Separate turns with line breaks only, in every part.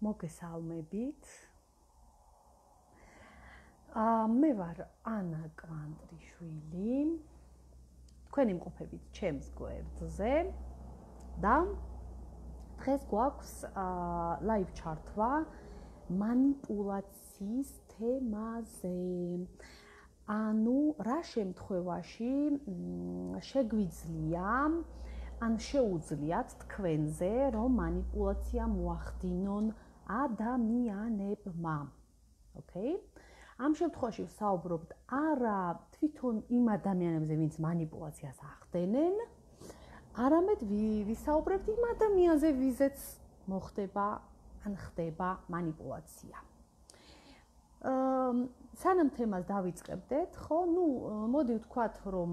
მოგესალმებით. მე ვარ ანა კვანტრიშვილი. თქვენი მყოფებით ჩემს გვერდზე და დღეს გვაქვს live ჩართვა მანიპულაციის თემაზე. ანუ რა შემთხვევაში შეგვიძლია ან შეუძლიათ თქვენზე რომ მანიპულაცია მოახდინონ ადამიანებმა. Okay? ამ შემთხვევაში ვსაუბრობთ არა თვითონ იმ ადამიანებზე, ვინც მანიპულაციას ახდენენ, არამედ ვისაუბრებთ იმ ადამიანზე, ვიზეც მოხდება ან ხდება მანიპულაცია. სანამ თემას დავიწყებდეთ, ხო, მოდი ვთქვათ, რომ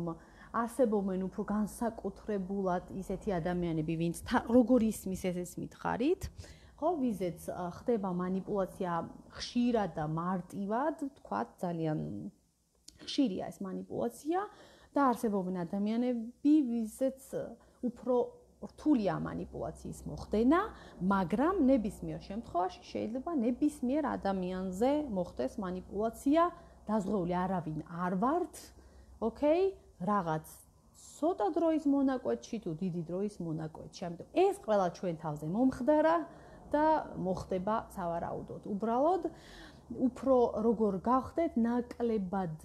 არსებობენ უფრო განსაკუთრებულად ისეთი ადამიანები, ვინც როგორ ისმის ესეც მითხარით, ხო, ვიზეც ხდება მანიპულაცია ხშირად და მარტივად, ვთქვათ, ძალიან ხშირია ეს მანიპულაცია და არსებობენ ადამიანები, ვიზეც უფრო რთულია მანიპულაციის მოხდენა, მაგრამ ნებისმიერ შემთხვევაში შეიძლება ნებისმიერ ადამიანზე მოხდეს მანიპულაცია, დაზღვეული არავინ არ ვართ, okay? რაღაც ცოტა დროის მონაკვეთში თუ დიდი დროის მონაკვეთში. ამიტომ ეს ყველა ჩვენ თავზე მომხდარა და მოხდება სავარაუდოდ. უბრალოდ უფრო როგორ გავხდეთ ნაკლებად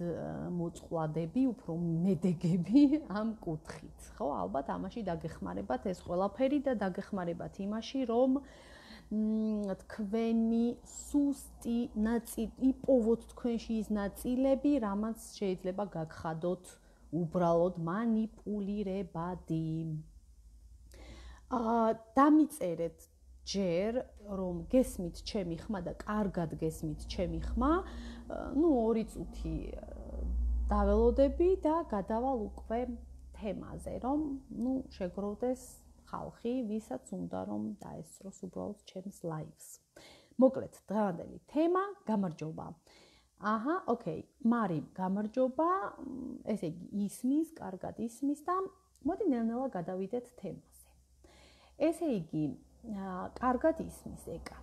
მოწყვლადები, უფრო მედეგები ამ კუთხით. ხო, ალბათ ამაში დაგეხმარებათ ეს ყველაფერი და დაგეხმარებათ იმაში, რომ თქვენი სუსტი ნაწილი იპოვოთ თქვენში ის ნაწილები, რამაც შეიძლება გაგხადოთ უბრალოდ მანიპულირებადი. დამიწერეთ ჯერ რომ გესმით ჩემი ხმა და კარგად გესმით ჩემი ხმა, 2 წუთი დაველოდები და გადავალ უკვე თემაზე, რომ შეგროვდეს ხალხი, ვისაც უნდა რომ დაესწროს უბრალოდ ჩემს live-ს. მოკლედ, დღევანდელი თემა გამარჯობა. აჰა, okay, მარი, გამარჯობა. ესე იგი, ისმის, კარგად ისმის და მოდი ნელ-ნელა გადავიდეთ თემაზე. ესე იგი, კარგად ისმის ეკა.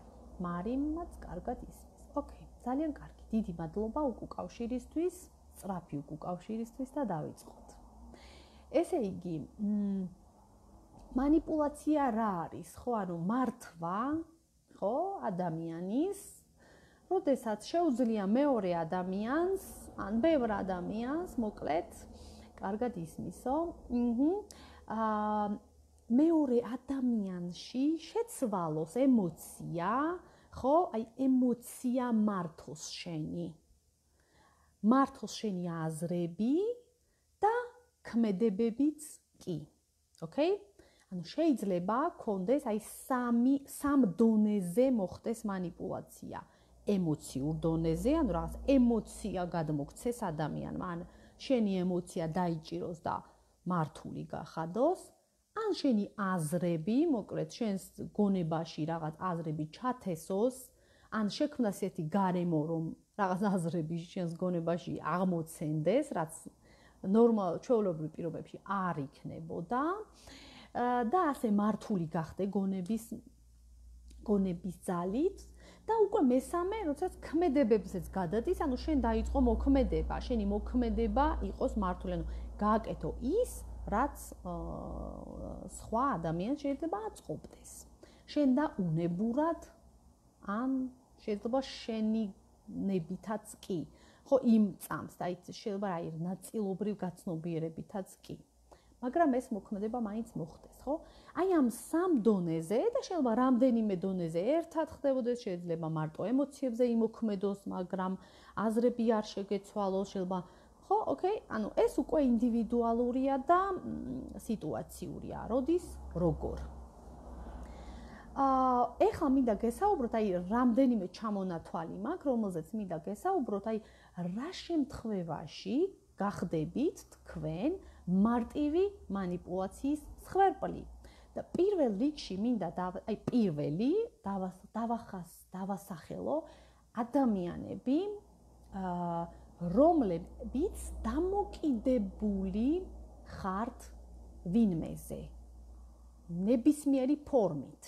მარიმაც კარგად ისმის. Okay, ძალიან კარგი. დიდი მადლობა უკავშირისთვის, სწრაფი უკავშირისთვის და დავიწყოთ. ესე იგი, მანიპულაცია რა არის? ხო, ანუ მართვა, ხო, ადამიანის, როდესაც შეუძლია მეორე ადამიანს, ან ბევრ ადამიანს, მოკლედ, კარგად ისმისო. მეორე ადამიანში შეცვალოს ემოცია, ხო? აი ემოცია მართოს შენი. მართოს შენი აზრები და ქმედებებიც კი. Okay? ანუ შეიძლება კონდეს აი სამ დონეზე მოხდეს მანიპულაცია. ემოციურ დონეზე, ანუ რაღაც ემოცია გადმოგცეს ადამიანმა, ან შენი ემოცია დაიჭიროს და მართული გახადოს. ან შენი აზრები, მოკლედ, შენს გონებაში რაღაც აზრები ჩათესოს, ან შექმნას ერთი გარემო, რომ რაღაც აზრები შენს გონებაში აღმოცენდეს, რაც ნორმალ ჩვეულებრივ პირობებში არ იქნებოდა და ასე მართული გახდე გონების ძალით და უკვე მესამე, როდესაც ქმედებებზეც გადადის, ანუ შენ დაიწყო მოქმედება, შენი მოქმედება იყოს მართული, ანუ გააკეთო ის რაც სხვა ადამიანს შეიძლება აწყობდეს. შენ და უნებურად ან შეიძლება შენი ნებითაც კი. ხო, იმ წამს და შეიძლება აი ნაწილობრივ გაცნობიერებითაც კი. მაგრამ ეს მოქმედება მაინც მოხდეს, ხო? აი ამ სამ დონეზე და შეიძლება რამდენიმე დონეზე ერთად ხდებოდეს, შეიძლება მარტო ემოციებზე იმოქმედოს, მაგრამ აზრები არ შეგეცვალოს, შეიძლება ხო, okay, ანუ ეს უკვე ინდივიდუალურია და სიტუაციურია, როდის, როგორ. ეხლა მინდა გესაუბროთ, აი რამდენიმე ჩამონათვალი მაქვს, რომელზეც მინდა გესაუბროთ, აი რა შემთხვევაში გახდებით თქვენ მარტივი მანიპულაციის მსხვერპლი. და პირველ რიგში მინდა აი პირველი დავასახელო ადამიანები, რომლებიც დამოკიდებული ხართ ვინმეზე ნებისმიერი ფორმით.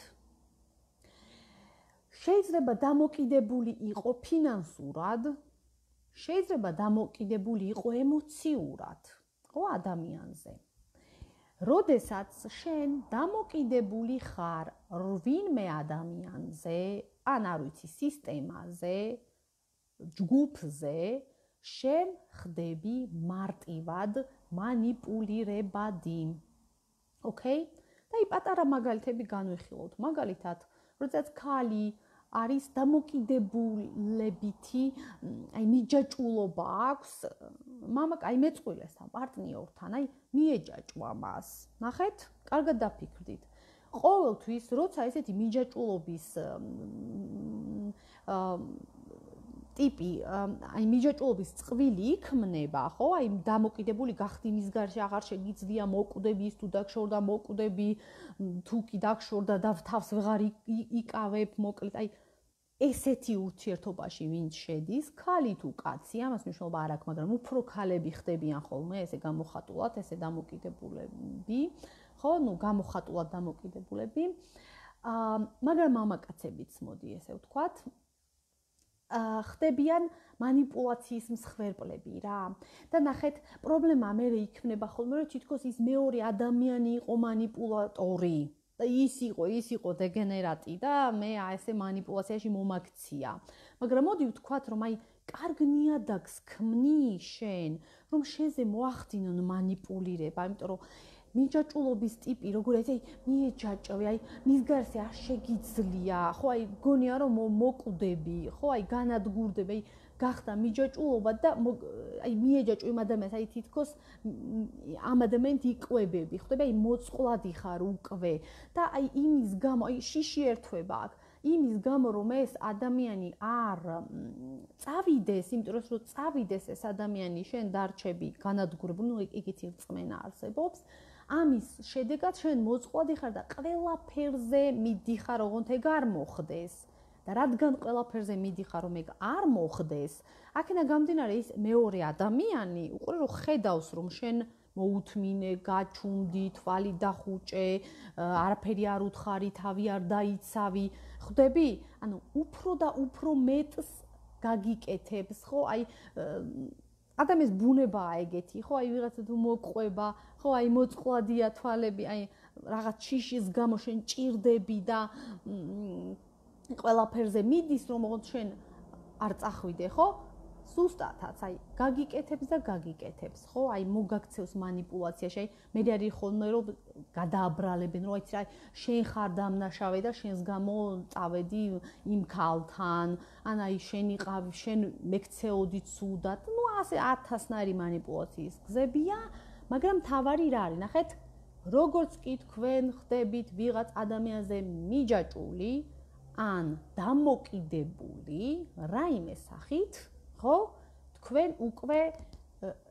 შეიძლება დამოკიდებული იყო ფინანსურად, შეიძლება დამოკიდებული იყო ემოციურად, ხო, ადამიანზე. როდესაც შენ დამოკიდებული ხარ ვინმე ადამიანზე, ან არ ვიცი, სისტემაზე, ჯგუფზე, შენ ხდები მარტივად მანიპულირებადი. ოკეი? და აი პატარა მაგალითები განვიხილოთ. მაგალითად, როდესაც ქალი არის დამოკიდებულებითი, აი მიჯაჭვულობა აქვს, მამაკ აი მეწყვილეს ამ პარტნიორთან, აი მიეჯაჭვა მას. ნახეთ? კარგად დაფიქრდით. ყოველთვის, როცა ესეთი მიჯაჭვულობის ტიპი, აი მიჯაჭვულობის წყვილი იქმნება, ხო? აი დამოკიდებული გახდი მის გარშე, აღარ შეგიძლია მოკვდები, ის თუ დაგშორდა მოკვდები, თუ კი დაგშორდა და თავს ვეღარ იკავებ, მოკლედ, აი ესეთი ურთიერთობაში ვინც შედის, ქალი თუ კაცი, ამას მნიშვნელობა არ აქვს, მაგრამ უფრო ქალები ხდებიან ხოლმე ესე გამოხატულად, ესე დამოკიდებულები, ხო? ნუ გამოხატულად დამოკიდებულები. მაგრამ მამაკაცებიც მოდი ესე ვთქვათ, ხდებიან მანიპულაციის მსხვერპლები რა. და ნახეთ, პრობლემა მე იქნება ხოლმე, რომ თითქოს ის მეორე ადამიანი იყო მანიპულატორი. და ის იყო დეგენერატი და მე ესე მანიპულაციაში მომაქცია. მაგრამ მოდი ვთქვათ, რომ აი კარგ ნიადაგს ქმნი შენ, რომ შენზე მოახდინონ მანიპულირება, იმიტომ რომ მიჯაჭვულობის ტიპი, როგორ აი მიეჯაჭვე, აი მის გარსე არ შეგიძლია, ხო, აი გონია რომ მოკვდები, ხო, აი განადგურდები, აი გახდა მიჯაჭვულობა და აი მიეჯაჭვე იმ ადამიანს, აი თითქოს ამ ადამიანით იკვებები, ხვდები, აი მოწყვლადი ხარ უკვე და აი იმის გამო, აი შიში ერთვება აქ, იმის გამო რომ ეს ადამიანი არ წავიდეს, იმიტომ რომ წავიდეს ეს ადამიანი, შენ დარჩები განადგურებული, ნუ იგივე რწმენა არსებობს. ამის შედეგად შენ მოწყვლადი ხარ და ყველაფერზე მიდიხარ, ოღონდ ეგ არ მოხდეს. და რადგან ყველაფერზე მიდიხარ, რომ ეგ არ მოხდეს, აქედან გამომდინარე ის მეორე ადამიანი, უყურე რომ ხედავს, რომ შენ მოუთმინე, გაჩუმდი, თვალი დახუჭე, არაფერი არ უთხარი, თავი არ დაიცავი, ხვდები? ანუ უფრო და უფრო მეტს გაგიკეთებს, ხო? აი ადამიანის ბუნებაა ეგეთი, ხო? აი ვიღაცა თუ მოყვება, ხო? აი მოწყვლადია თვალები, აი რაღაც შიშის გამო შენ ჭირდები და ყველაფერზე მიდის, რომ ოღონდ შენ არ წახვიდე, ხო? ზუსტადაც, აი გაგიკეთებს და გაგიკეთებს, ხო? აი მოგაქცევს მანიპულაციაში, აი მე არის ხოლმე რომ გადააბრალებენ, რომ აი შენ ხარ დამნაშავე და შენს გამო წავედი იმ ქალთან, ან აი შენ იყავი, შენ მეკცეოდი ცუდად, ნუ ასე 1000-ნაირი მანიპულაციის გზებია, მაგრამ თავარი რა არის, ნახეთ, როგორც კი თქვენ ხდებით ვიღაც ადამიანზე მიჯაჭვული, ან დამოკიდებული რაიმე სახით, ხო? თქვენ უკვე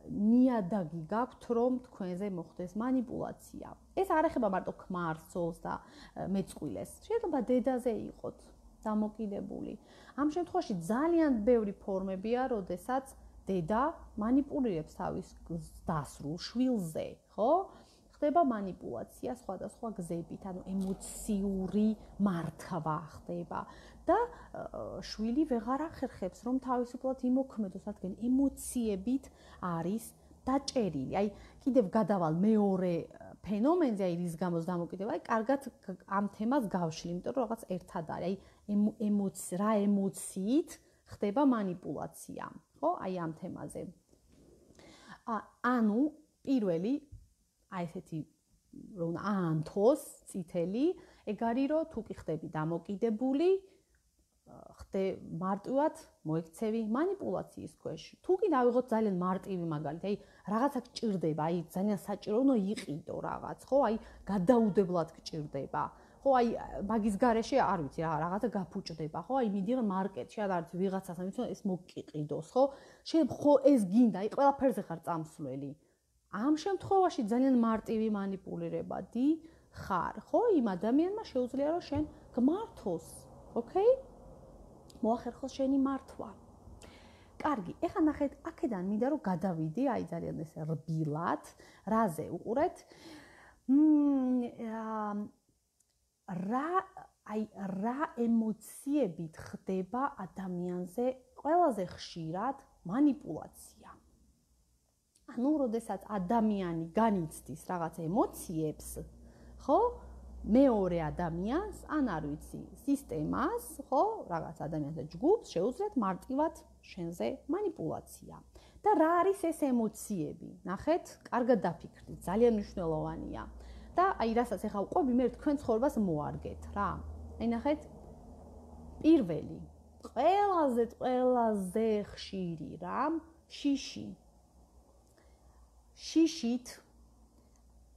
ნიადაგი გაქვთ, რომ თქვენზე მოხდეს მანიპულაცია. ეს არ ეხება მარტო ქმარცოლს და მეწყვილეს. შეიძლება დედაზე იყოთ დამოკიდებული. ამ შემთხვევაში ძალიან ბევრი ფორმებია, როდესაც დედა მანიპულირებს თავის დასრულ შვილზე, ხო? ხდება მანიპულაცია სხვადასხვა გზებით, ანუ ემოციური მართვა ხდება და შვილი ვეღარ ახერხებს, რომ თავისუფლად იმოქმედოს, რადგან ემოციებით არის დაჭერილი. აი, კიდევ გადავალ მეორე ფენომენზე, აი რის გამოც დამოკიდება, აი კარგად ამ თემას გავშლი, იმიტომ რომ რაღაც ერთად არის. აი რა ემოციით ხდება მანიპულაცია, ხო? აი ამ თემაზე. ანუ პირველი აი ესეთი რომ აანთოს წითელი, ეგ არის რომ თუ კი ხდები დამოკიდებული, ხდე მარტივად მოექცევი მანიპულაციის ქვეშ. თუ კი დავიღოთ ძალიან მარტივი მაგალითი, აი რაღაცა გჭირდება, აი ძალიან საჭირო უნდა იყიდო რაღაც, ხო? აი გადაუდებლად გჭირდება. ხო, აი მაგის გარეშე არ ვიცი რა, რაღაცა გაფუჭდება, ხო? აი მიდიან მარკეტში, არ არის ვიღაცას, ამიტომ ეს მოგიყიდოს, ხო? შენ ხო ეს გინდა, აი ყველაფერზე ხარ წამსვლელი. ამ შემთხვევაში ძალიან მარტივი მანიპულირებადი ხარ, ხო? იმ ადამიანმა შეუძლია რომ შენ გმართოს, ოკეი? მოახერხოს შენი მართვა. კარგი, ეხლა ნახეთ, აქედან მინდა რომ გადავიდე, აი ძალიან ესე რბილად, რაზე უყურეთ? რა ემოციებით ხდება ადამიანზე ყველაზე ხშირად манипуляция. ანუ, როდესაც ადამიანი განიცდის რაღაც ემოციებს, ხო? მეორე ადამიანს, ან არ ვიცი, სისტემას, ხო, რაღაც ადამიანზე ჯგუფს შეუძლიათ მარტივად შენზე манипуляция. და რა არის ეს ემოციები? ნახეთ, კარგად დაფიქრდით, ძალიან მნიშვნელოვანია. და აი რასაც ახლა ვყვები, მე თქვენ ცხოვრებას მოარგეთ რა. აი ნახეთ, პირველი, ყველაზე ხშირი რა, შიშით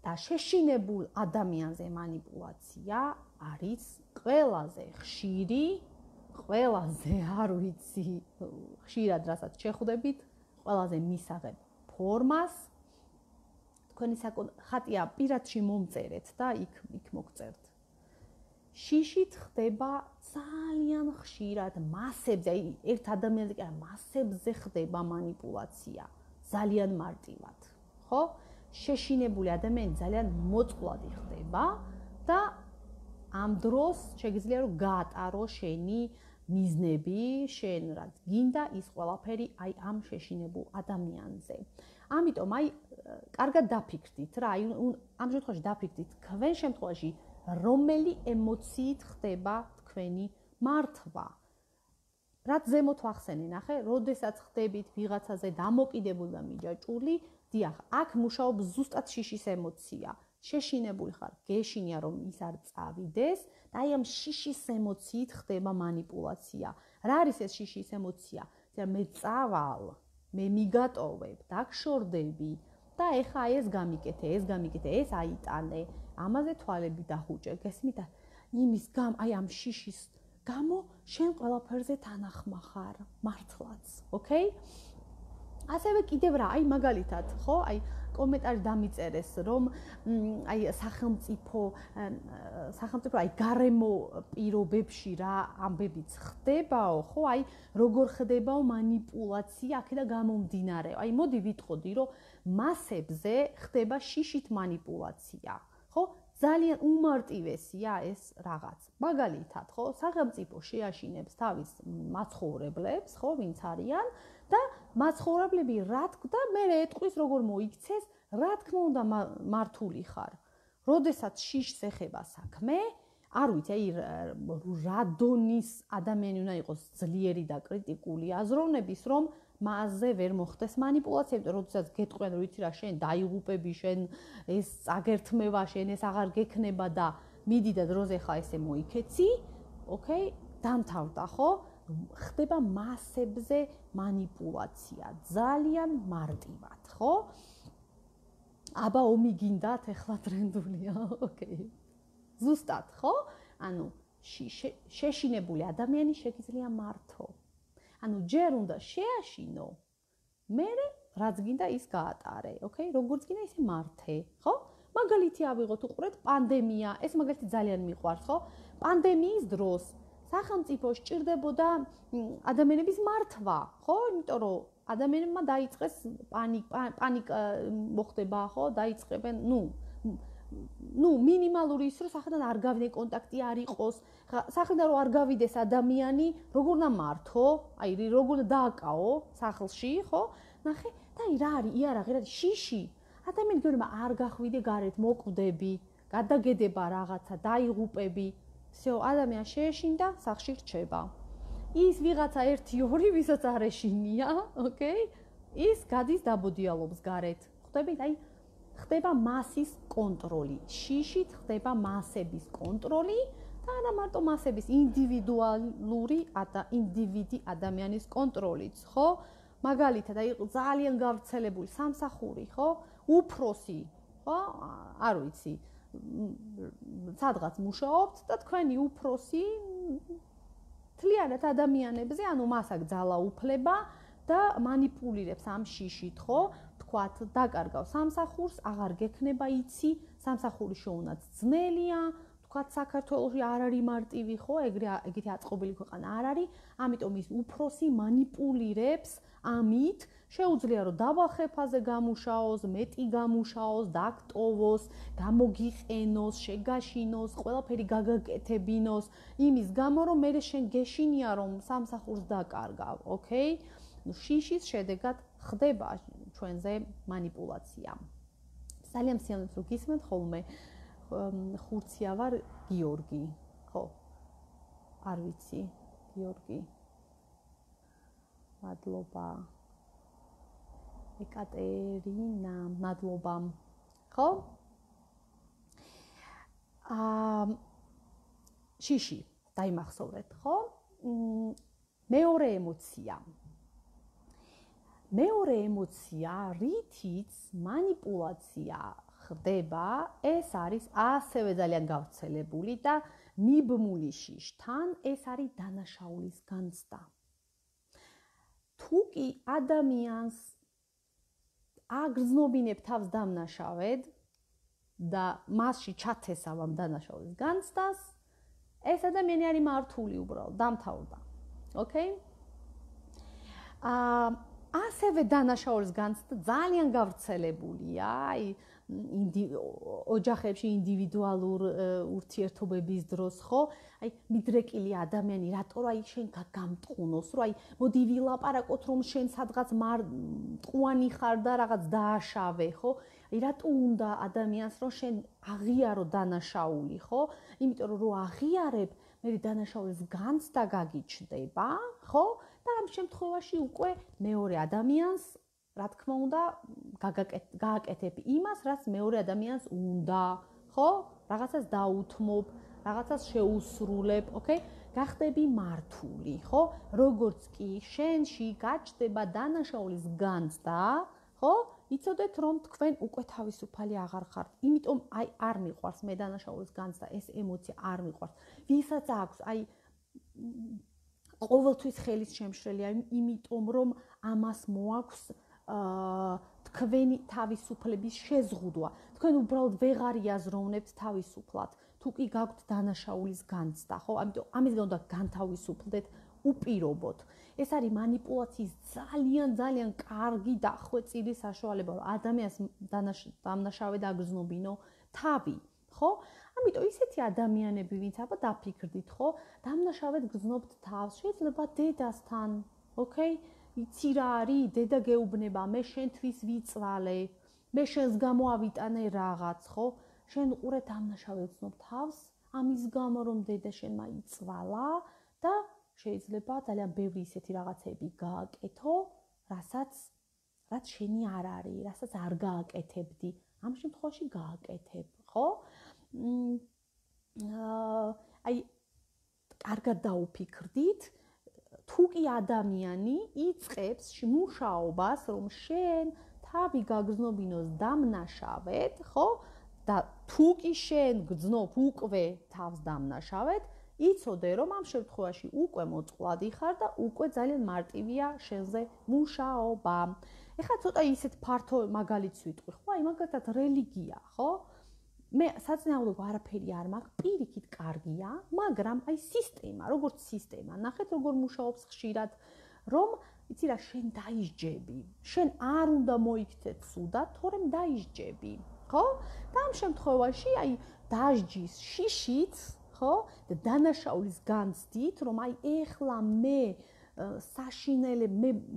და შეშინებულ ადამიანზე манипуляция არის ყველაზე ხშირი, ყველაზე არ ვიცი, ხშირად რასაც შეხვდებით, ყველაზე მისაღებ ფორმას. თქვენი ხატია პირადში მომწერეთ და იქ მოგწერთ. შიშით ხდება ძალიან ხშირად მასებზე, აი ერთ ადამიანზე კი არა, მასებზე ხდება манипуляция, ძალიან მარტივად, ხო? შეშინებული ადამიანი ძალიან მოწყვლადი ხდება და ამ დროს შეგიძლია რომ გაატარო შენი მიზნები, შენ რაც გინდა ის ყველაფერი აი ამ შეშინებულ ადამიანზე. ამიტომ აი კარგად დაფიქრდით რა, აი ამ შემთხვევაში დაფიქრდით, თქვენ შემთხვევაში რომელი ემოციით ხდება თქვენი მართვა. რაც ზემოთ ვახსენე, ნახე, როდესაც ხდებით ვიღაცაზე დამოკიდებული და მიჯაჭვული, დიახ, აქ მუშაობს ზუსტად შიშის ემოცია. შეშინებული ხარ, გეშინია რომ ის არ წავიდეს და აი ამ შიშის ემოციით ხდება манипуляция. რა არის ეს შიშის ემოცია? მე წავალ, მე მიგატოვებ, დაგშორდები და ეხა ეს გამიკეთე, ეს აიტანე, ამაზე თვალები დაჰუჭე, გესმით? იმის გამ, აი ამ შიშის გამო შენ ყველაფერზე თანახმა ხარ, მართლაც, ოკეი? ასევე კიდევ რა, აი მაგალითად, ხო? აი კომენტარი დამიწერეს, რომ აი სახელმწიფო აი გარემო პირობებში რა ამბებიც ხდებაო, ხო? აი როგორ ხდებაო манипуляция აქედან გამომდინარე. აი მოდი ვიტყოდი, რომ მასებზე ხდება შიშით манипуляция, ხო? ძალიან უმარტივესია ეს რაღაც. მაგალითად, ხო, სახელმწიფო შეაშინებს თავის მაცხოვრებლებს, ხო, ვინც არიან და მაცხოვრებლები რა თქმა და მე ეტყვის როგორ მოიქცეს, რა თქმა უნდა მართული ხარ. როდესაც შიშს ეხება საქმე, არ ვიცი, აი რა დონის ადამიანი უნდა იყოს ძლიერი და კრიტიკული აზროვნების, რომ მასზე ვერ მოხდეს манипуляция, იმიტომ რომ როდესაც გეტყვიან, რომ ვიცი რა, შენ დაიღუპები, შენ ეს წაგერთმევა, შენ ეს აღარ გექნება და მიდი და დროზე ხა ესე მოიქეცი, ოკეი, დამთავრდა, ხო? ხდება მასებზე манипуляция, ძალიან მარტივად, ხო? აბა ომი გინდათ, ეხლა ტრენდულია, ოკეი. ზუსტად, ხო? ანუ შეშინებული ადამიანი შეგიძლია მართო. ანუ ჯერ უნდა შეაშინო, მერე რაც გინდა ის გაატარე, ოკეი? როგორც გინდა ისე მართე, ხო? მაგალითი ავიღოთ, უყურეთ, პანდემია, ეს მაგალითი ძალიან მიყვარს, ხო? პანდემიის დროს სახელმწიფო სჭირდებოდა ადამიანების მართვა, ხო? იმიტომ რომ ადამიანებმა დაიწყეს პანიკა მოხდება, ხო? დაიწყებენ, მინიმალური ის რომ საერთოდ არ გავიდე კონტაქტი არ იყოს, საერთოდ რომ არ გავიდეს ადამიანი, როგორ უნდა მართო? აი როგორ უნდა დააკაო სახლში, ხო? ნახე, და აი რა არის იარაღი, რა არის შიში? ადამიანი გეუბნება არ გახვიდე გარეთ, მოკვდები, გადაგედება რაღაცა, დაიღუპები. всё, ადამიანი შეეშინდა, სახლში რჩება. ის ვიღაცა 1-2, ვისაც არ ეშინია, ოკეი? ის გადის დაბოდიალობს გარეთ. ხვდებით, აი ხდება მასის კონტროლი. შიშით ხდება მასების კონტროლი და არა მარტო მასების ინდივიდუალური ინდივიდი ადამიანის კონტროლიც, ხო? მაგალითად, აი ძალიან გავრცელებული სამსახური, ხო? უფროსი, ხო? არ ვიცი, სადღაც მუშაობთ და თქვენი უფროსი თლიანად ადამიანებზე, ანუ მას აქვს ძალაუფლება და манипуლირებს ამ შიშით, ხო? თქვათ, დაკარგავს სამსახურს, აღარ გექნება იცი, სამსახური შეუნაც ძნელია, თქვა საქართველოში არ არის მარტივი, ხო, ეგეთი აწყობილი ქვეყანა არ არის, ამიტომ ის უფროსი манипуლირებს ამით, შეუძლია რომ დაბალ ხერხზე გამუშაოს, მეტი გამუშაოს, დაკტოვოს, გამოგიყენოს, შეგაშინოს, ყველაფერი გაგაკეთებინოს, იმის გამო რომ მე შენ გეშინია რომ სამსახურს დაკარგავ, ოკეი? ნუ შიშის შედეგად ხდება ჩვენზე манипуლაცია. ძალიან მსიავნებს რომ გისმენთ ხოლმე ხურცია ვარ გიორგი, ხო? არ ვიცი, გიორგი. მადლობა. ეკატერინა, მადლობა. ხო? შიში, დაიმახსოვრეთ, ხო? მეორე ემოცია. მეორე ემოცია, რითიც манипуლაცია ხდება, ეს არის ასევე ძალიან გავრცელებული და მიბმული შიშთან, ეს არის დანაშაულის განცდა. თუ კი ადამიანს აგრძნობინებ თავს დამნაშავედ და მასში ჩათესავ ამ დანაშაულის განცდას, ეს ადამიანი არის მართული უბრალოდ, დამთავრდა. ოკეი? ასევე დანაშაულის განცდა ძალიან გავრცელებულია, აი ოჯახებში ინდივიდუალურ ურთიერთობების დროს, ხო? აი მიდრეკილი ადამიანი, რატო რა აი შენ გამტყუნოს, რომ აი მოდი ვილაპარაკოთ რომ შენ სადღაც მტყუანი ხარ და რაღაც დააშავე, ხო? აი რატო უნდა ადამიანს რომ შენ აღიარო დანაშაული, ხო? იმიტომ რომ აღიარებ, მე დანაშაულის განცდა გაგიჩნდება, ხო? და ამ შემთხვევაში უკვე მეორე ადამიანს, რა თქმა უნდა, გააკეთებ იმას, რაც მეორე ადამიანს უნდა, ხო? რაღაცას დაუთმობ, რაღაცას შეუსრულებ, ოკეი? გახდები მართული, ხო? როგორც კი შენში გაჩნდება დანაშაულის განცდა, ხო? იცოდეთ რომ თქვენ უკვე თავისუფალი აღარ ხართ. იმიტომ აი არ მიყვარს მე დანაშაულის განცდა, ეს ემოცია არ მიყვარს. ვისაც აქვს, აი ყოველთვის ხელის შემშლელია, იმიტომ რომ ამას მოაქვს თქვენი თავისუფლების შეზღუდვა. თქვენ უბრალოდ ვეღარ იაზროვნებთ თავისუფლად. თუ კი გაქვთ დანაშაულის განცდა, ხო? ამიტომ ამის გამო უნდა განთავისუფლდეთ უპირობოდ. ეს არის манипуლაციის ძალიან კარგი დახვეწილი საშუალება, რომ ადამიანს დამნაშავედ აგრძნობინო თავი, ხო? ამიტომ ისეთი ადამიანები, ვინც აბა დაფიქრდით, ხო? დამნაშავედ გრძნობთ თავს, შეიძლება დედასთან, ოკეი? იცი რა არის, დედა გეუბნება, მე შენთვის ვიწვალე, მე შენს გამო ავიტანე რაღაც, ხო? შენ უყურე დამნაშავედ გრძნობ თავს, ამის გამო რომ დედა შენმა იწვალა და შეიძლება ძალიან ბევრი ისეთი რაღაცები გააკეთო, რაც შენი არ არის, რასაც არ გააკეთებდი. ამ შემთხვევაში გააკეთებ, ხო? აი კარგად დაუფიქრდით, თუ კი ადამიანი იწყებს მუშაობას, რომ შენ თავი გაგრძნობინოს დამნაშავედ, ხო? და თუ კი შენ გრძნობ უკვე თავს დამნაშავედ, იცოდე რომ ამ შემთხვევაში უკვე მოწყვლადი ხარ და უკვე ძალიან მარტივია შენზე მუშაობა. ეხლა ცოტა ისეთ ფართო მაგალითს ვიტყვი, ხო? აი მაგალითად რელიგია, ხო? მე საწინააღმდეგო არაფერი არ მაქვს, პირიქით კარგია, მაგრამ აი სისტემა, როგორც სისტემა, ნახეთ როგორ მუშაობს ხშირად, რომ იცი რა, შენ დაისჯები. შენ არ უნდა მოიქცეთ სუდად, თორემ დაისჯები, ხო? და ამ შემთხვევაში აი დასჯის შიშით, ხო? და დანაშაულის განცდით, რომ აი ეხლა მე საშინელე,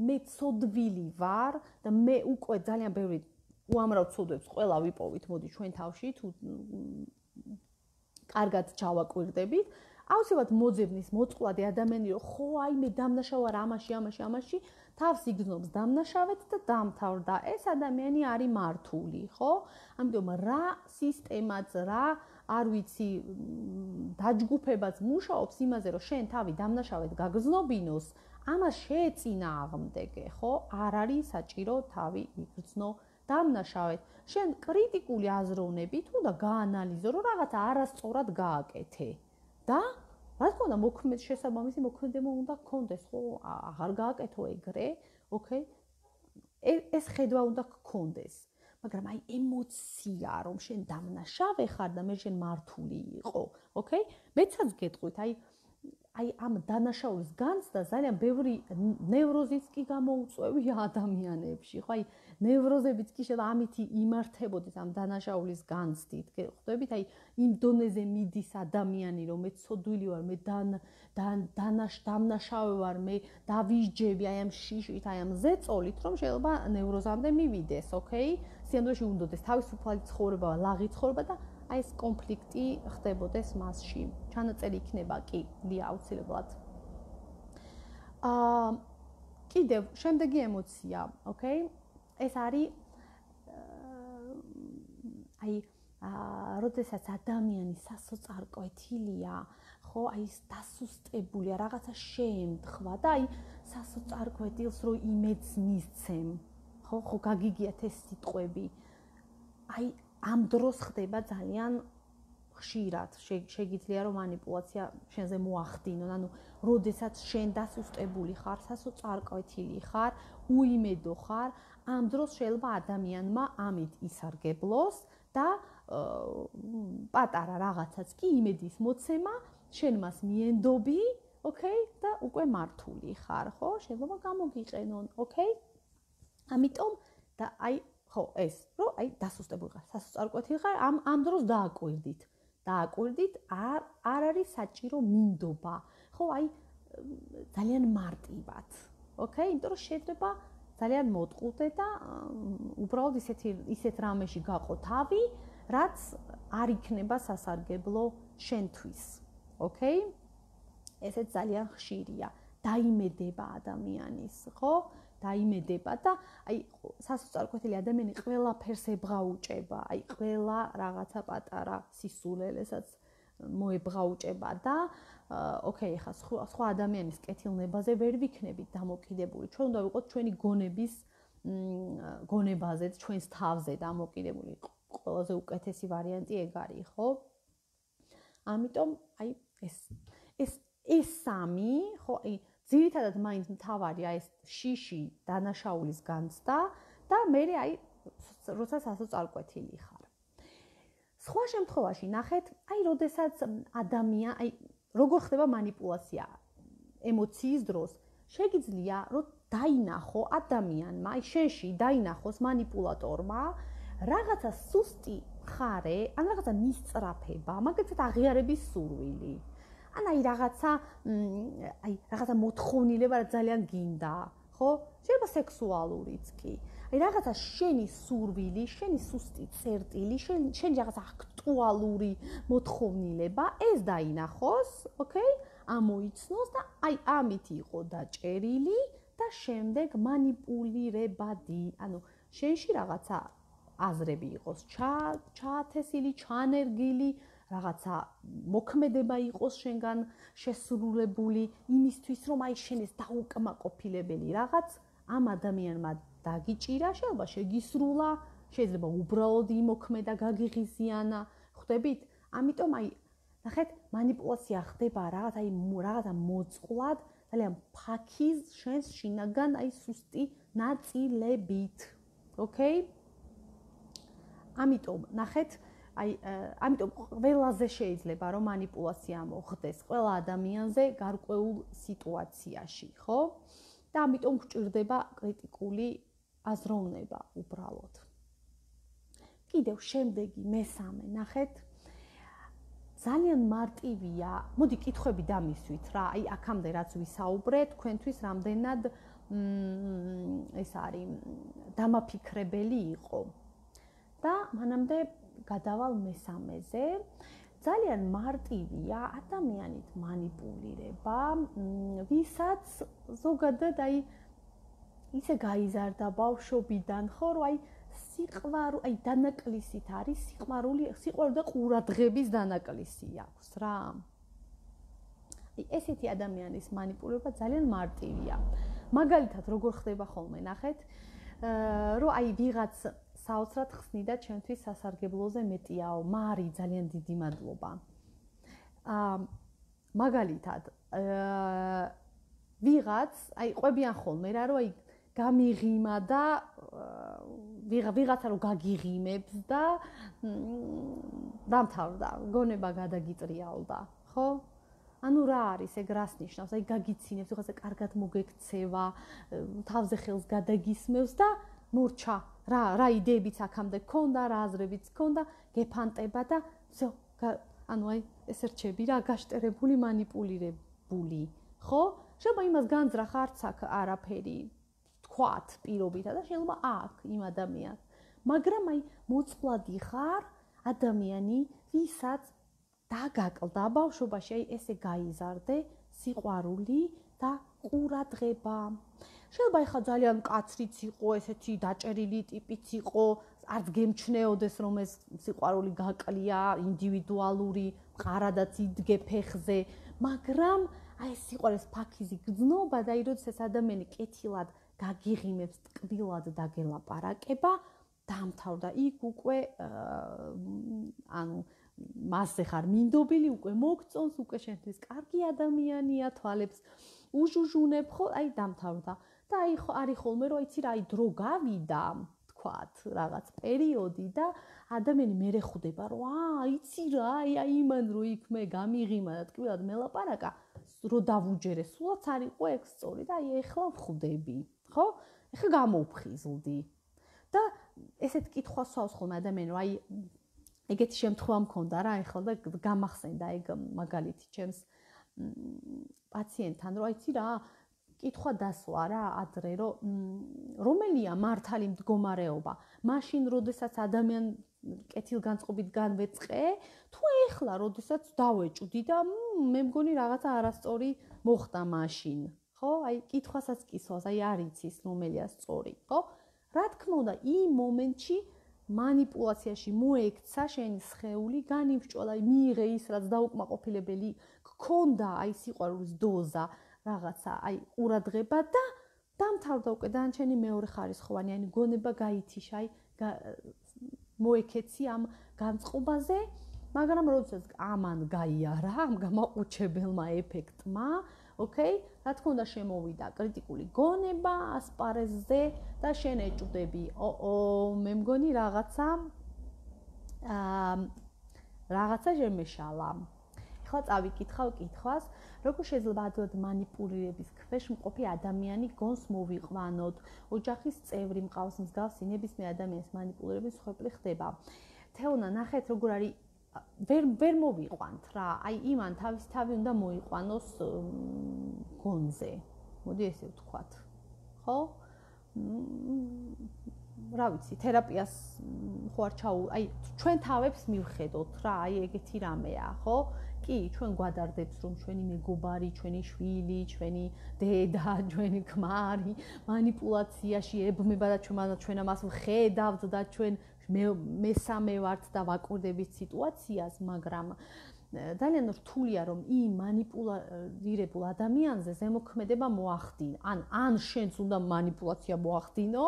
მე ცოდვილი ვარ და მე უკვე ძალიან ბევრი უამრავ ცოდვებს ყველა ვიპოვით, მოდი ჩვენ თავში თუ კარგად ჩავაკვირდებით. აუცილებლად მოძებნის მოწყვლადი ადამიანი, რომ ხო აი მე დამნაშავ ვარ ამაში, თავს იგრძნობს დამნაშავედ და დამთავრდა. ეს ადამიანი არის მართული, ხო? ამიტომ რა სისტემაც, რა არ ვიცი, დაჯგუფებაც მუშაობს იმაზე, რომ შენ თავი დამნაშავედ გაგრძნობინოს, ამას შეეწინააღმდეგე, ხო? არ არის საჭირო თავი იგრძნო დამნაშავედ. შენ კრიტიკული აზროვნებით უნდა გაანალიზო, რომ რაღაცა არასწორად გააკეთე. და რა თქმა უნდა, შესაბამისი მოქმედება უნდა გქონდეს, ხო? აღარ გააკეთო ეგრე, ოკეი? ეს ხედვა უნდა გქონდეს. მაგრამ აი ემოცია, რომ შენ დამნაშავე ხარ და მე შენ მართული იყო, ოკეი? მეცაც გეტყვით, აი ამ დანაშაულის განცდა ძალიან ბევრი ნევროზიც კი გამოუწვევია ადამიანებში, ხო? აი ნევროზებიც კი შეიძლება ამით იმართებოდეს ამ დანაშაულის განცდით. ხვდებით, აი იმ დონეზე მიდის ადამიანი, რომ მე ცოდვილი ვარ, მე დამნაშავე ვარ, მე დავისჯები აი ამ შიშით, აი ამ ზეწოლით, რომ შეიძლება ნევროზამდე მივიდეს, ოკეი? სიამოვნებაში უნდოდეს თავისუფალი ცხოვრება, ლაღი ცხოვრება და აი ეს კონფლიქტი ხდებოდეს მასში. ჩანაწერი იქნება კი, ლია აუცილებლად. კიდევ შემდეგი ემოცია, ოკეი? ეს არის აი როდესაც ადამიანი სასოწარკვეთილია, ხო, აი დასუსტებულია, რაღაცა შეემთხვა და აი სასოწარკვეთილს რო იმედს მისცემ, ხო, გაგიგიათ ეს სიტყვები. აი ამ დროს ხდება ძალიან ხშირად, შეგიძლია რომ манипуляცია შენზე მოახდინონ, ანუ როდესაც შენ დასუსტებული ხარ, სასოწარკვეთილი ხარ, უიმედო ხარ, ამ დროს შეიძლება ადამიანმა ამით ისარგებლოს და პატარა რაღაცაც კი იმედის მოცემა, შენ მას მიენდობი, ოკეი, და უკვე მართული ხარ, ხო? შეიძლება გამოგიყენონ, ოკეი? ამიტომ და აი ხო, ეს, რომ აი დასუსტებული ხარ, სასოწარკვეთილი ხარ, ამ დროს დააკვირდით, არ არის საჭირო მინდობა, ხო, აი ძალიან მარტივად, ოკეი? იმიტომ რომ შეიძლება ძალიან მოტყუდე და უბრალოდ ისეთ რამეში გაყო თავი, რაც არ იქნება სასარგებლო შენთვის, ოკეი? ესეც ძალიან ხშირია, დაიმედება ადამიანის, ხო? დაიმედება და აი სასოწარკვეთილი ადამიანი ყველაფერს ებღაუჭება, აი ყველა რაღაცა პატარა სისულელესაც მოებღაუჭება და ოკეი, ხა სხვა ადამიანის კეთილნებაზე ვერ ვიქნებით დამოკიდებული. ჩვენ უნდა ვიყოთ ჩვენი გონებაზე, ჩვენს თავზე დამოკიდებული. ყველაზე უკეთესი ვარიანტი ეგ არის, ხო? ამიტომ აი ეს სამი, ხო, აი ძირითადად მაინც მთავარია ეს შიში დანაშაულის განცდა და მე აი როცა სასოწარკვეთილი ხარ. სხვა შემთხვევაში ნახეთ, აი როდესაც ადამიანი, აი როგორ ხდება манипуляცია ემოციის დროს, შეგიძლია რომ დაინახო ადამიანმა, აი შენში დაინახოს манипуляტორმა რაღაცა სუსტი ხარე, ან რაღაცა მისწრაფება, მაგალითად აღიარების სურვილი. ან აი რაღაცა მოთხოვნილება რა ძალიან გინდა, ხო? შეიძლება სექსუალურიც კი. აი რაღაცა შენი სურვილი, შენი სუსტი წერტილი, შენი რაღაცა აქტუალური მოთხოვნილება, ეს დაინახოს, ოკეი? ამოიცნოს და აი ამით იყო დაჭერილი და შემდეგ манипуლირებადი, ანუ შენში რაღაცა აზრები იყოს ჩაათესილი, ჩანერგილი, რაღაცა მოქმედება იყოს შენგან შესრულებული იმისთვის, რომ აი შენ ეს დაუკმაყოფილებელი რაღაც ამ ადამიანმა დაგიჭირა, შეიძლება შეგისრულა, შეიძლება უბრალოდ იმოქმედა, გაგიღიზიანა, ხვდებით? ამიტომ აი ნახეთ, манипуляცია ხდება რაღაცა მოწყვლად, ძალიან ფაქიზ შენს შინაგან აი სუსტი ნაწილებით. ოკეი? ამიტომ ნახეთ, ამიტომ ყველაზე შეიძლება რომ манипуляცია მოხდეს ყველა ადამიანზე გარკვეულ სიტუაციაში, ხო? და ამიტომ გვჭირდება კრიტიკული აზროვნება უბრალოდ. კიდევ შემდეგი მესამე, ნახეთ, ძალიან მარტივია, მოდი კითხვები დამისვით რა, აი აქამდე რაც ვისაუბრეთ, თქვენთვის რამდენად ეს არის დამაფიქრებელი იყო. და მანამდე გადავალ მესამეზე. ძალიან მარტივია ადამიანით манипуლირება, ვისაც ზოგადად აი ისე გაიზარდა ბავშვობიდან, ხო, რომ აი სიყვარული, აი დანაკლისით არის სიყვარული და ყურადღების დანაკლისი აქვს რა. აი ესეთი ადამიანის манипуლირება ძალიან მარტივია. მაგალითად, როგორ ხდება ხოლმე, ნახეთ, რომ აი ვიღაც საოცრად ხსნიდა ჩემთვის სასარგებლოზე მეტიაო, მარი, ძალიან დიდი მადლობა. მაგალითად, ვიღაც, აი ყვებიან ხოლმე რა, რომ აი გამიღიმა და ვიღაცა რო გაგიღიმებს და დამთავრდა, გონება გადაგიტრიალდა, ხო? ანუ რა არის ეგ რას ნიშნავს? აი გაგიცინებს, ვიღაცა კარგად მოგექცევა, თავზე ხელს გადაგისმევს და მორჩა. რა იდეებიც აქამდე გქონდა, რა აზრებიც გქონდა, გეფანტება და всё, ანუ აი ესე რჩები რა, გაშტერებული, манипуლირებული, ხო? შეიძლება იმას განძრახ არც აქ არაფერი თქვათ პირობითა და შეიძლება აქ იმ ადამიანს. მაგრამ აი მოწყვლადი ხარ ადამიანი, ვისაც დაგაკლდა ბავშვობაში, აი ესე გაიზარდე სიყვარული და ყურადღება. შეიძლება ეხა ძალიან კაცრიც იყო, ესეთი დაჭერილი ტიპიც იყო, არც გემჩნეოდეს რომ ეს სიყვარული გაკლია, ინდივიდუალური, მყარადაც იდგე ფეხზე, მაგრამ აი ეს სიყვარულის ფაქიზი გრძნობა და აი როდესაც ადამიანი კეთილად გაგიღიმებს, ტკბილად დაგელაპარაკება, დამთავრდა იქ უკვე ანუ მასზე ხარ მინდობილი, უკვე მოგწონს, უკვე შენთვის კარგი ადამიანია, თვალებს უჟუჟუნებ, ხო, აი დამთავრდა. და აი არის ხოლმე რომ იცი რა, აი დრო გავიდა, თქვათ, რაღაც პერიოდი და ადამიანი მერე ხვდება, რომ იცი რა, აი იმან რო იქ მე გამიღიმა და ტკბილად მელაპარაკა, რო დავუჯერე, სულაც არ იყო ეგ სწორი და აი ეხლა ვხვდები, ხო? ეხლა გამოვფხიზლდი. და ესეთ კითხვას სვავს ხოლმე ადამიანი, რომ აი ეგეთი შემთხვევა მქონდა რა, ეხლა და გამახსენდა ეგ მაგალითი ჩემს პაციენტთან, რომ იცი რა, კითხვა დასვა რა ადრე, რომ რომელია მართალი მდგომარეობა, მაშინ როდესაც ადამიან კეთილგანწყობით განვეწყე, თუ ეხლა როდესაც დავეჭვდი და მე მგონი რაღაცა არასწორი მოხდა მაშინ, ხო? აი კითხვასაც კისვას, აი არ იცის რომელია სწორი, ხო? რა თქმა უნდა, იმ მომენტში манипуლაციაში მოექცა შენი სხეული, განიმსჭვალა, მიიღე ის, რაც დაუკმაყოფილებელი გქონდა, აი სიყვარულის დოზა, რაღაცა, აი ყურადღება და დამთავრდა უკვე დანარჩენი მეორე ხარისხოვანი, აი გონება გაითიშა, აი მოექეცი ამ განწყობაზე, მაგრამ როდესაც ამან გაიარა, ამ გამაყუჩებელმა ეფექტმა, ოკეი, რა თქმა უნდა შემოვიდა კრიტიკული გონება ასპარეზზე და შენ ეჭვდები, მე მგონი რაღაცა შემეშალა. ახლა წავიკითხავ კითხვას, როგორ შეიძლება ადვილად манипуლირების ქვეშ მყოფი ადამიანი გონს მოვიყვანოთ, ოჯახის წევრი მყავს მსგავსი ნებისმიერ ადამიანის манипуლირების მსხვერპლი ხდება. თეონა, ნახეთ როგორ არის ვერ მოვიყვანთ რა, აი იმან თავის თავი უნდა მოიყვანოს გონზე. მოდი ესე ვთქვათ. ხო? რა ვიცი, თერაპიას ხო არ აი ჩვენ თავებს მივხედოთ რა, აი ეგეთი რამეა, ხო? კი, ჩვენ გვადარდებს რომ ჩვენი მეგობარი, ჩვენი შვილი, ჩვენი დედა, ჩვენი ქმარი манипуლაციაში ებმება და ჩვენ ამას ვხედავთ და ჩვენ მესამე ვართ და ვაკვირდებით სიტუაციას, მაგრამ ძალიან რთულია რომ იმ манипуლირებულ ადამიანზე ზემოქმედება მოახდინო. ან შენც უნდა манипуლაცია მოახდინო,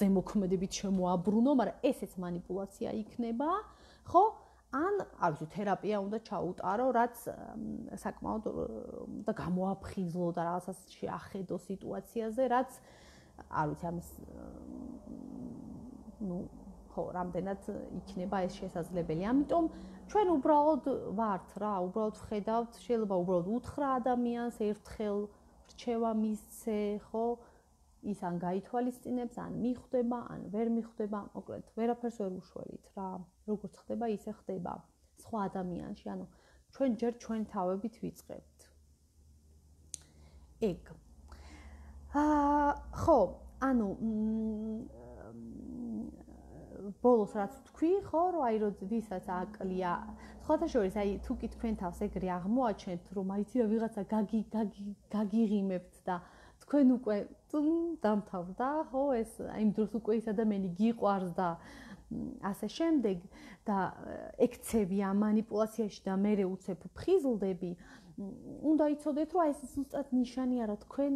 ზემოქმედებით შემოაბრუნო, მაგრამ ესეც манипуლაცია იქნება, ხო? ან, არ ვიცი, თერაპია უნდა ჩაუტარო, რაც საკმაოდ და გამოაფხიზლო და რაღაცას შეახედო სიტუაციაზე, რაც არ ვიცი, ამის ხო, რამდენად იქნება ეს შესაძლებელი. ამიტომ ჩვენ უბრალოდ ვართ რა, უბრალოდ ვხედავთ, შეიძლება უბრალოდ უთხრა ადამიანს ერთხელ რჩევა მისცე, ხო? ის ან გაითვალისწინებს, ან მიხვდება, ან ვერ მიხვდება, მოკლედ, ვერაფერს ვერ უშველით რა. როგორც ხდება, ისე ხდება სხვა ადამიანში, ანუ ჩვენ ჯერ ჩვენ თავებით ვიწყებთ. ეგ. ხო, ანუ ბოლოს რაც თქვი, ხო, რომ აი ვისაც აკლია, სხვათა შორის აი თუ კი თქვენ თავს ეგრე აღმოაჩენთ, რომ აიცი რა ვიღაცა გაგიღიმებთ და თქვენ უკვე დამთავრდა, ხო, ეს იმ დროს უკვე ის ადამიანი გიყვარს და ასე შემდეგ და ექცევი ამ манипуლაციაში და მე უცებ ფხიზლდები, უნდა იცოდეთ, რომ ეს ზუსტად ნიშანია, რომ თქვენ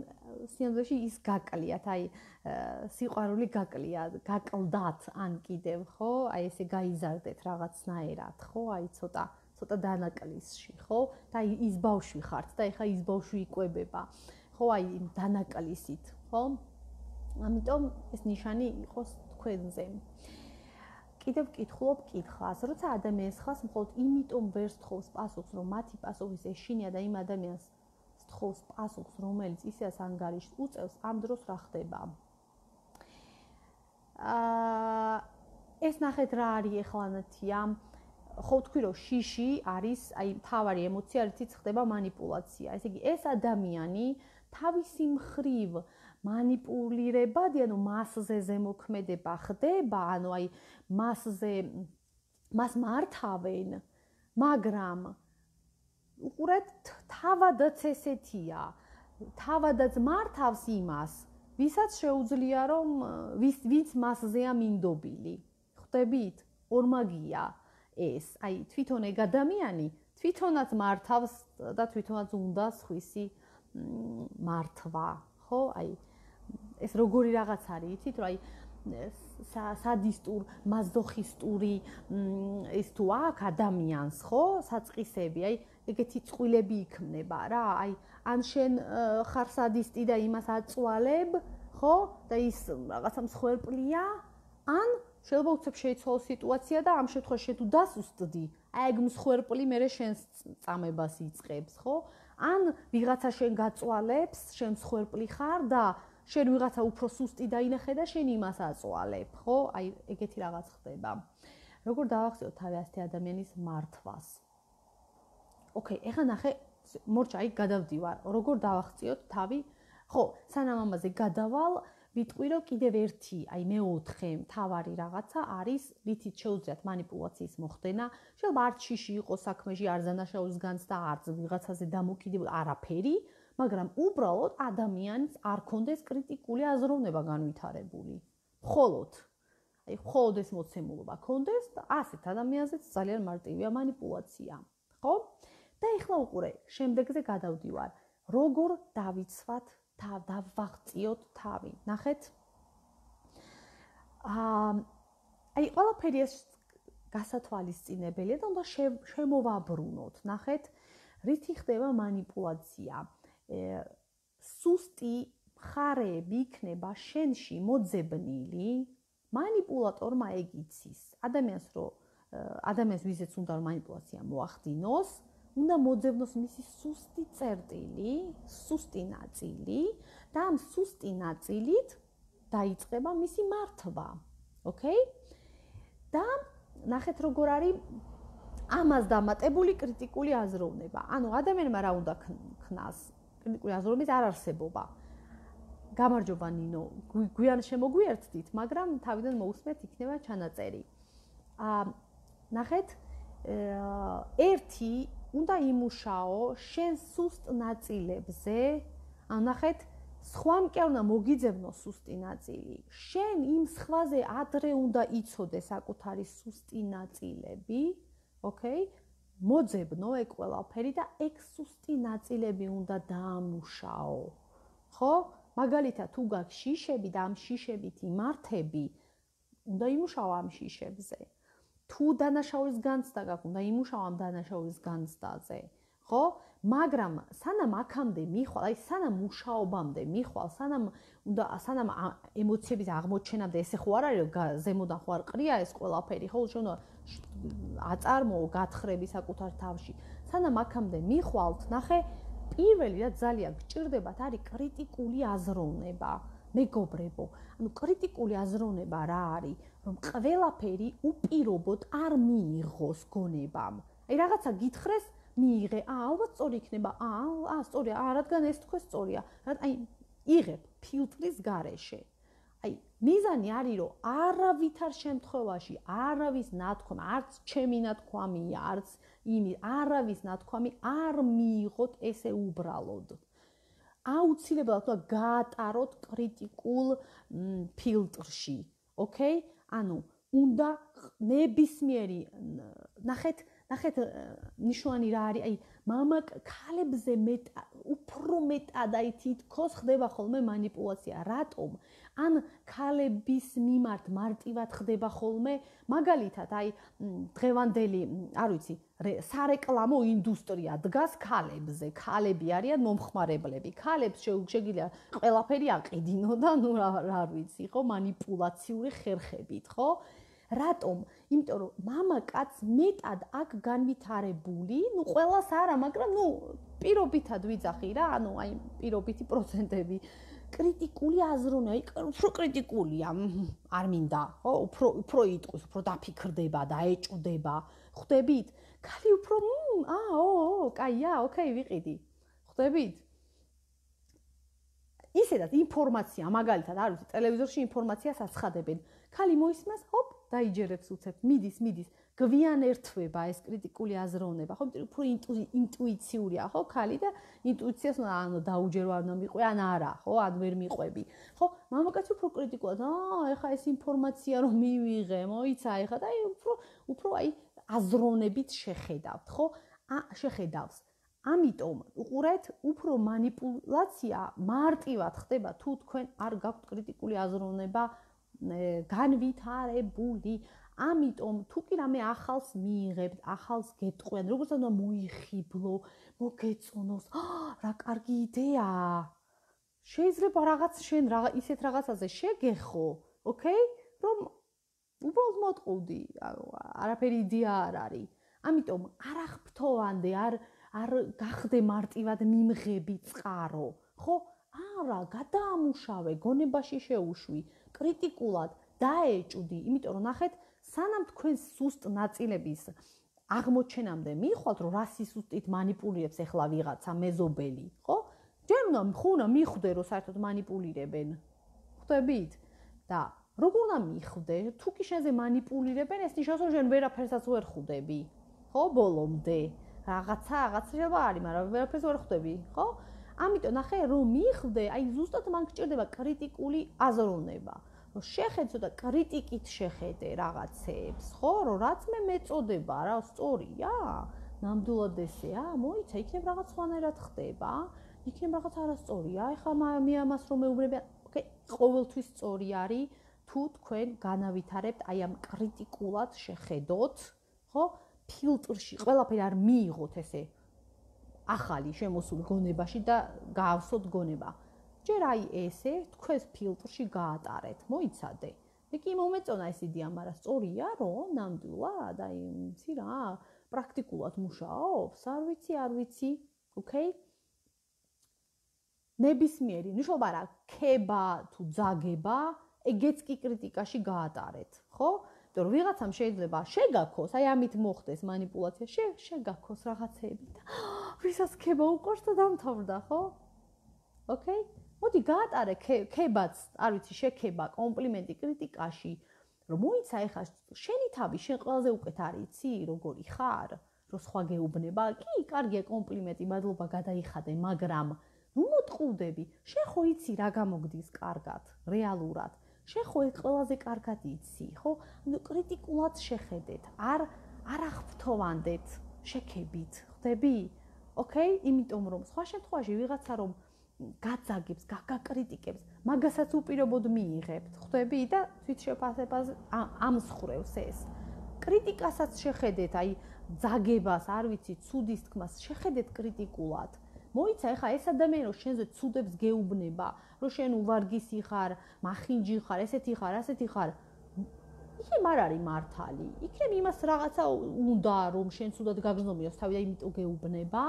სინამდვილეში ის გაკლიათ, აი სიყვარული გაკლიათ, გაკლდათ ან კიდევ, ხო? აი ესე გაიზარდეთ რაღაცნაირად, ხო? აი ცოტა დანაკლისში, ხო? და ის ბავშვი ხართ და ეხა ის ბავშვი იკვებება. ხო, აი დანაკლისით, ხო? ამიტომ ეს ნიშანი იყოს თქვენზე. კიდევ ვკითხულობ კითხვას, როცა ადამიანს ხავს მხოლოდ იმიტომ ვერ სთხოვს პასუხს, რომ მათი პასუხის ეშინია და იმ ადამიანს სთხოვს პასუხს, რომელიც ისეას ანგარიშს უწევს, ამ დროს რა ხდება? ეს ნახეთ რა არის ეხლანათია. ხო თქვი რომ შიში არის, აი მთავარი ემოცია, რითიც ხდება манипуляცია. ესე იგი, ეს ადამიანი თავისი მხრივ манипуლირებადი, ანუ მასზე ზემოქმედება ხდება, ანუ აი მას მართავენ, მაგრამ უყურეთ, თავადაც ესეთია. თავადაც მართავს იმას, ვისაც შეუძლია რომ ვინც მასზეა მინდობილი. ხვდებით? ორმაგია ეს. აი თვითონ ეგ ადამიანი თვითონაც მართავს და თვითონაც უნდა სხვისი მართვა, ხო? აი ეს როგორი რაღაც არის, იცით, რომ აი სადისტურ, მაზოხისტური ეს თუ აქ ადამიანს, ხო? საწყისები, აი ეგეთი წვილები იქმნება რა, აი ან შენ ხარ სადისტი და იმას აწვალებ, ხო? და ის რაღაცა მსხვერპლია, ან შეიძლება უცებ შეიცვალო სიტუაცია და ამ შემთხვევაში შენ თუ დასუსტდი, აი ეგ მსხვერპლი მერე შენს წამებას იწყებს, ხო? ან ვიღაცა შენ გაწვალებს, შენ მსხვერპლი ხარ და შენ ვიღაცა უფრო სუსტი დაინახე და შენ იმას აწვალებ, ხო? აი ეგეთი რაღაც ხდება. როგორ დავახციოთ თავი ასეთი ადამიანის მართვას? ოკეი, ეხლა ნახე, მორჩა, აი გადავდივარ. როგორ დავახციოთ თავი? ხო, სანამ ამაზე გადავალ, ვიტყვი რომ კიდევ ერთი, აი მეოთხე მთავარი რაღაცა არის, რითიც შეუძლიათ манипуляციის მოხდენა. შეიძლება არც შიში იყოს საქმეში, არც დანაშაულის განცდა, არც ვიღაცაზე დამოკიდებული, არაფერი, მაგრამ უბრალოდ ადამიანს არ კონდეს კრიტიკული აზროვნება განვითარებული. მხოლოდ ეს მოცემულობა კონდეს და ასეთ ადამიანზეც ძალიან მარტივია манипуляცია. ხო? და ეხლა უყურე, შემდეგზე გადავდივარ. როგორ დავიცვათ დავაღწიოთ თავი. ნახეთ. აი ყველაფერი ეს გასათვალისწინებელია და უნდა შემოვაბრუნოთ. ნახეთ, რითი ხდება манипуляცია. სუსტი მხარეები იქნება შენში მოძებნილი, манипуляტორმა ეგ იცის. ადამიანს ვიზეც უნდა რომ манипуляცია მოახდინოს, უნდა მოძებნოს მისი სუსტი წერტილი, სუსტი ნაწილი და ამ სუსტი ნაწილით დაიწყება მისი მართვა. ოკეი? და ნახეთ როგორ არის ამას დამატებული კრიტიკული აზროვნება. ანუ ადამიანმა რა უნდა ქნას? კრიტიკული აზროვნების არ არსებობა. გამარჯობა ნინო, გვიან შემოგვიერთდით, მაგრამ თავიდან მოусმეთ იქნება ჩანაწერი. ნახეთ, ერთი უნდა იმუშაო შენ სუსტ ნაწილებზე, ანუ ნახეთ, სხვამ კი არ უნდა მოგიძებნო სუსტი ნაწილი. შენ იმ სხვაზე ადრე უნდა იცოდე საკუთარი სუსტი ნაწილები, ოკეი? მოძებნო ეგ ყველაფერი და ეგ სუსტი ნაწილები უნდა დაამუშაო. ხო? მაგალითად, თუ გაქვს შიშები და ამ შიშებით იმართები, უნდა იმუშაო ამ შიშებზე. თუ დანაშაულის განცდა გაქვს, უნდა იმუშაო ამ დანაშაულის განცდაზე. ხო? მაგრამ სანამ აქამდე მიხვალ, აი სანამ მუშაობამდე მიხვალ, სანამ ემოციების აღმოჩენამდე ესე ხო არ არის, რომ ზემოდან ხო არ ყრია ეს ყველაფერი, ხო? შენ აწარმოო, გათხრები საკუთარ თავში. სანამ აქამდე მიხვალთ, ნახე, პირველი რაც ძალიან გჭირდებათ არის კრიტიკული აზროვნება. მეგობრებო, ანუ კრიტიკული აზროვნება რა არის, რომ ყველაფერი უპირობოდ არ მიიღოს გონებამ. აი რაღაცა გითხრეს, მიიღე, ალბათ სწორი იქნება, სწორია, რადგან ეს თქვა სწორია. აი იღებ ფილტრის გარეშე. აი მიზანი არის, რომ არავითარ შემთხვევაში, არავის ნათქვამი, არც ჩემი ნათქვამია, არც არავის ნათქვამი არ მიიღოთ ესე უბრალოდ. აუცილებლად უნდა გაატაროთ კრიტიკულ ფილტრში, ოკეი? ანუ უნდა ნებისმიერი, ნახეთ, ნახეთ ნიშნული რა არის, აი მამა ქალებზე უფრო მეტად აი თითქოს ხდება ხოლმე манипуляცია. რატომ? ან ქალების მიმართ მარტივად ხდება ხოლმე, მაგალითად, აი დღევანდელი, არ ვიცი, სარეკლამო ინდუსტრია დგას ქალებზე. ქალები არიან მომხმარებლები. ქალებს შეგვიძლია ყველაფერი აყიდინო და ნუ რა ვიცი, ხო, манипуляციური ხერხებით, ხო? რატომ? იმიტომ რომ მამა კაც მეტად აქ განვითარებული, ნუ ყველას არა, მაგრამ ნუ პირობითად ვიძახი რა, ანუ აი პირობითი პროცენტები. კრიტიკული აზროვნე, აი უფრო კრიტიკულია, არ მინდა, ხო? უფრო იტყვის, უფრო დაფიქრდება და ეჭვდება. ხვდებით? ქალი უფრო კაია, ოკეი, ვიყიდი. ხვდებით? ისედაც ინფორმაცია, მაგალითად, არ ვიცი, ტელევიზორში ინფორმაციას აცხადებენ. ქალი მოისმენს, ჰოპ, დაიჯერებს უცებ, მიდის, გვიან ერთვება ეს კრიტიკული აზროვნება, ხო? უფრო ინტუიციურია, ხო, ქალი და ინტუიციას ანუ დაუჯერო არ უნდა მიყვე, ან არა, ხო, ან ვერ მიყვები. ხო, მამაკაცი უფრო კრიტიკულად, ეხა ეს ინფორმაცია რომ მივიღე, მოიცა, ეხა და უფრო აი აზროვნებით შეხედავთ, ხო? შეხედავს. ამიტომ უყურეთ, უფრო манипуляცია მარტივად ხდება თუ თქვენ არ გაქვთ კრიტიკული აზროვნება განვითარებული. ამიტომ თუ კი რამე ახალს მიიღებთ, ახალს გეტყვიან, როგორც უნდა მოიხიბლო, მოგეწონოს, რა კარგი იდეაა. შეიძლება რაღაც შენ ისეთ რაღაცაზე შეგეხო, ოკეი? რომ უბრალოდ მოტყუდი, არაფერი იდეა არ არის. ამიტომ არ აღფრთოვანდე, არ გახდე მარტივად მიმღები წყარო, ხო? არა, გადაამუშავე, გონებაში შეუშვი, კრიტიკულად დაეჭვდი, იმიტომ რომ ნახეთ, სანამ თქვენ სუსტ ნაწილების აღმოჩენამდე მიხვალთ, რომ რა სისუსტით манипуლირებს ახლა ვიღაცა მეზობელი, ხო? ჯერ უნდა მიხვდე, რომ საერთოდ манипуლირებენ. ხვდებით? და როგორ უნდა მიხვდე? თუ კი შენზე манипуლირებენ, ეს ნიშნავს, რომ შენ ვერაფერსაც ვერ ხვდები, ხო? ბოლომდე. რაღაცა შეიძლება არის, მაგრამ ვერაფერს ვერ ხვდები, ხო? ამიტომ ნახე, რომ მიხვდე, აი ზუსტად მან გჭირდება კრიტიკული აზროვნება. რომ შეხედე და კრიტიკით შეხედე რაღაცებს, ხო? რომ რაც მე მეწოდება, რა სწორია? ნამდვილად ესეა? მოიცა, იქნებ რაღაც სხვანაირად ხდება, იქნებ რაღაც არასწორია. ეხლა მე ამას რომ მეუბნები, ოკეი, ყოველთვის სწორი არის, თუ თქვენ განავითარებთ აი ამ კრიტიკულად შეხედოთ, ხო? ფილტრში ყველაფერი არ მიიღოთ ესე ახალი შემოსული გონებაში და გაავსოთ გონება. ჯერ აი ესე თქვენს ფილტრში გაატარეთ, მოიცადე. მე კი მომეწონა ეს იდეა, მაგრამ სწორია, რომ ნამდვილად, აი, იცი რა, პრაქტიკულად მუშაობს, არ ვიცი, ოკეი? ნებისმიერი, ნიშნობა რა, ქება თუ ძაგება, ეგეც კი კრიტიკაში გაატარეთ, ხო? იმიტომ რომ ვიღაცამ შეიძლება შეგაქოს, აი ამით მოხდეს манипуляცია, შეგაქოს რაღაცები და ვისაც ქება უყვარს და დამთავრდა, ხო? ოკეი? მოდი გაატარე ქებაც, არ ვიცი, შექება, კომპლიმენტი კრიტიკაში, რომ მოიცა ეხა შენი თავი, შენ ყველაზე უკეთ არის, იცი, როგორი ხარ, რომ სხვა გეუბნება, კი, კარგია კომპლიმენტი, მადლობა გადაიხადე, მაგრამ ნუ მოტყუდები, შენ ხო იცი რა გამოგდის კარგად, რეალურად. შენ ხო ეს ყველაზე კარგად იცი, ხო? ანუ კრიტიკულად შეხედეთ, არ აღფრთოვანდეთ შექებით, ხვდები? ოკეი? იმიტომ რომ სხვა შემთხვევაში ვიღაცა რომ გაძაგებს, გაკრიტიკებს, მაგასაც უპირობოდ მიიღებთ, ხვდები? და თვით შეფასებას ამსხრევს ეს. კრიტიკასაც შეხედეთ, აი ძაგებას, არ ვიცი, ცუდის თქმას შეხედეთ კრიტიკულად. მოიცა, ეხა ეს ადამიანი რომ შენზე ცუდებს გეუბნება, რომ შენ უვარგისი ხარ, მახინჯი ხარ, ესეთი ხარ, ასეთი ხარ. იქნებ არ არის მართალი. იქნებ იმას რაღაცა უნდა რომ შენ ცუდად გაგზნობიოს თავი და იმიტომ გეუბნება.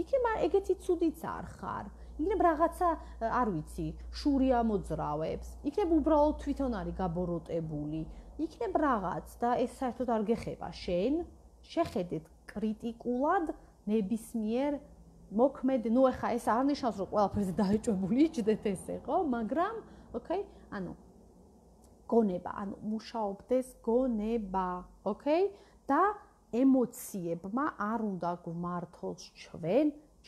იქნებ ეგეთი ცუდიც არ ხარ. იქნებ რაღაცა, არ ვიცი, შური ამოძრავებს. იქნებ უბრალოდ თვითონ არის გაბოროტებული. იქნებ რაღაც და ეს საერთოდ არ გეხება შენ. შეხედეთ კრიტიკულად ნებისმიერ მოქმედ, ნუ ეხა ეს არ ნიშნავს, რომ ყველაფერზე დაეჭვებული იჯდეთ ესე, ხო? მაგრამ, ოკეი? ანუ გონება, ანუ მუშაობდეს გონება, ოკეი? და ემოციებმა არ უნდა გვმართოს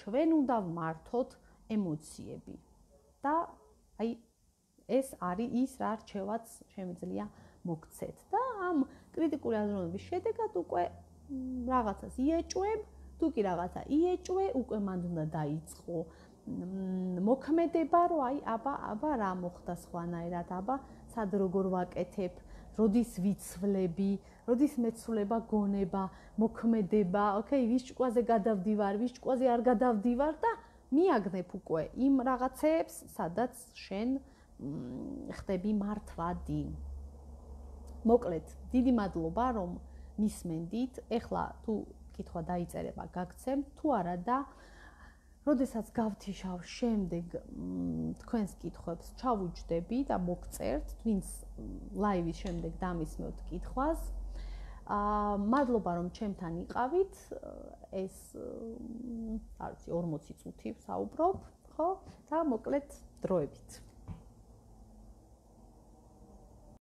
ჩვენ უნდა ვმართოთ ემოციები. და აი ეს არის ის რა რჩევაც შემიძლია მოგცეთ. და ამ კრიტიკული აზროვნების შედეგად უკვე რაღაცას იეჭვებ, თუ კი რაღაცა იეჭვე, უკვე მანდ უნდა დაიწყო მოქმედება, რომ აი აბა რა მოხდა სხვანაირად, აბა სად როგორ ვაკეთებ, როდის ვიცვლები, როდის მეცვლება გონება, მოქმედება, ოკეი, ვის ჭკუაზე გადავდივარ, ვის ჭკუაზე არ გადავდივარ და მიაგნებ უკვე იმ რაღაცეებს, სადაც შენ ხდები მართვადი. მოკლედ, დიდი მადლობა, რომ მისმენდით. ეხლა თუ კითხვა დაიწერება, გაგცემ, თუ არა და როდესაც გავთიშავ შემდეგ თქვენს კითხვებს ჩავუჯდები და მოგწერთ, ვინც ლაივის შემდეგ დამისმევთ კითხვას. მადლობა რომ ჩემთან იყავით. ეს არ ვიცი 40 წუთი ვსაუბრობ, ხო? და მოკლედ დროებით.